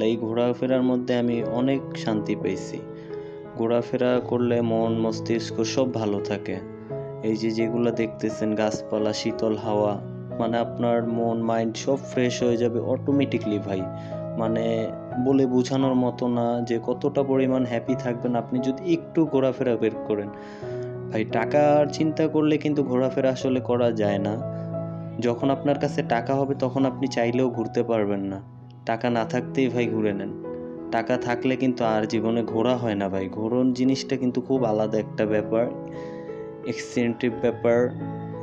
এই ঘোরাফেরার মধ্যে আমি অনেক শান্তি পেয়েছি। ঘোরাফেরা করলে মন মস্তিষ্ক সব ভালো থাকে। এই যে যেগুলো দেখতেছেন গাছপালা, শীতল হাওয়া, মানে আপনার মন মাইন্ড সব ফ্রেশ হয়ে যাবে অটোমেটিকলি ভাই। মানে বলে বোঝানোর মতো না যে কতটা পরিমাণ হ্যাপি থাকবেন আপনি যদি একটু ঘোরাফেরা বের করেন। ভাই টাকার চিন্তা করলে কিন্তু ঘোরাফেরা আসলে করা যায় না। যখন আপনার কাছে টাকা হবে তখন আপনি চাইলেও ঘুরতে পারবেন না। টাকা না থাকতেই ভাই ঘুরে নেন। টাকা থাকলে কিন্তু আর জীবনে ঘোরা হয় না ভাই। ঘোরন জিনিসটা কিন্তু খুব আলাদা একটা ব্যাপার, এক্সেন্ট্রিক ব্যাপার।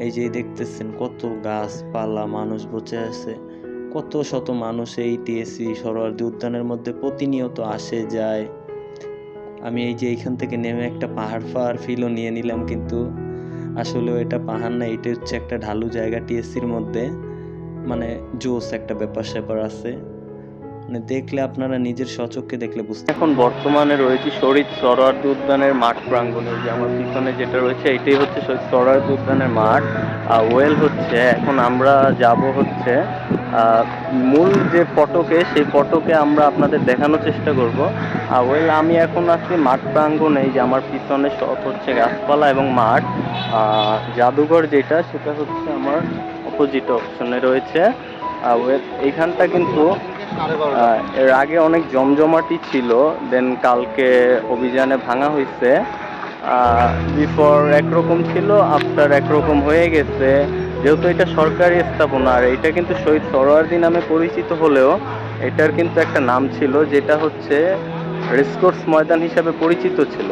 এই যে দেখতেছেন কত গাছপালা, মানুষ বসে আছে, কত শত মানুষ এই টিএসসি সোহরাওয়ার্দী উদ্যানের মধ্যে প্রতিনিয়ত আসে যায়। আমি এই যে এইখান থেকে নেমে একটা পাহাড় ফিলও নিয়ে নিলাম, কিন্তু আসলেও এটা পাহাড় না, এটা হচ্ছে একটা ঢালু জায়গা টিএসসির মধ্যে। মানে জোস একটা ব্যাপার স্যাপার আছে, মানে দেখলে আপনারা নিজের স্বচক্ষে দেখলে বুঝতে। এখন বর্তমানে রয়েছে শহীদ সোহরাওয়ার্দী উদ্যানের মাঠ প্রাঙ্গণে। যে আমার পিছনে যেটা রয়েছে এটাই হচ্ছে শহীদ সোহরাওয়ার্দী উদ্যানের মাঠ। ওয়েল হচ্ছে এখন আমরা যাব হচ্ছে মূল যে ফটকে, সেই ফটকে আমরা আপনাদের দেখানোর চেষ্টা করব। ওয়েল আমি এখন আছি মাঠ প্রাঙ্গণে। যে আমার পিছনে সব হচ্ছে গাছপালা এবং মাঠ। জাদুঘর যেটা, সেটা হচ্ছে আমার অপোজিট অপশনে রয়েছে। এইখানটা কিন্তু এর আগে অনেক জমজমাটি ছিল, দেন কালকে অভিযানে ভাঙা হয়েছে। বিফোর একরকম ছিল, আফটার একরকম হয়ে গেছে। যেহেতু এটা সরকারি স্থাপনা, আর এটা কিন্তু শহীদ সোহরাওয়ার্দী নামে পরিচিত হলেও এটার কিন্তু একটা নাম ছিল, যেটা হচ্ছে রেসকোর্স ময়দান হিসাবে পরিচিত ছিল।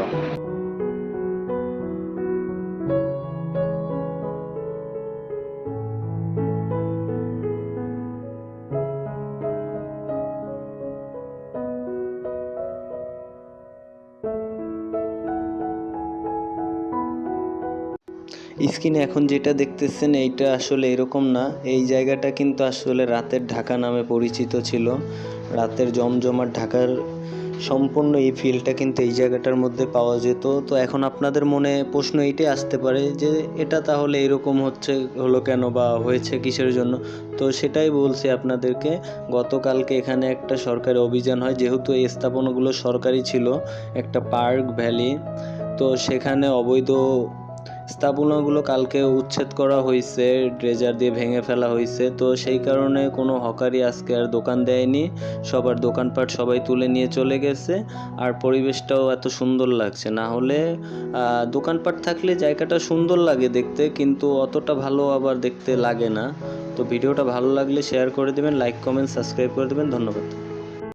স্ক্রিনে এখন যেটা দেখতেছেন এইটা আসলে এরকম না। এই জায়গাটা কিন্তু আসলে রাতের ঢাকা নামে পরিচিত ছিল। রাতের জমজমাট ঢাকার সম্পূর্ণ এই ফিলটা কিন্তু এই জায়গাটার মধ্যে পাওয়া যেত। তো এখন আপনাদের মনে প্রশ্ন এইটাই আসতে পারে যে এটা তাহলে এরকম হলো কেন, বা হয়েছে কিসের জন্য। তো সেটাই বলছি আপনাদেরকে। গতকালকে এখানে একটা সরকারি অভিযান হয়, যেহেতু এই স্থাপনাগুলো সরকারি ছিল, একটা পার্ক ভ্যালি, তো সেখানে অবৈধ স্থাপনাগুলো কালকে উচ্ছেদ করা হয়েছে, ড্রেজার দিয়ে ভেঙে ফেলা হয়েছে। তো সেই কারণে কোনো হকারি আজকে আর দোকান দেয়নি, সবার দোকানপাট সবাই তুলে নিয়ে চলে গেছে। আর পরিবেশটাও এত সুন্দর লাগছে, না হলে দোকানপাট থাকলে জায়গাটা সুন্দর লাগে দেখতে, কিন্তু অতটা ভালো আবার দেখতে লাগে না। তো ভিডিওটা ভালো লাগলে শেয়ার করে দেবেন, লাইক কমেন্ট সাবস্ক্রাইব করে দেবেন। ধন্যবাদ।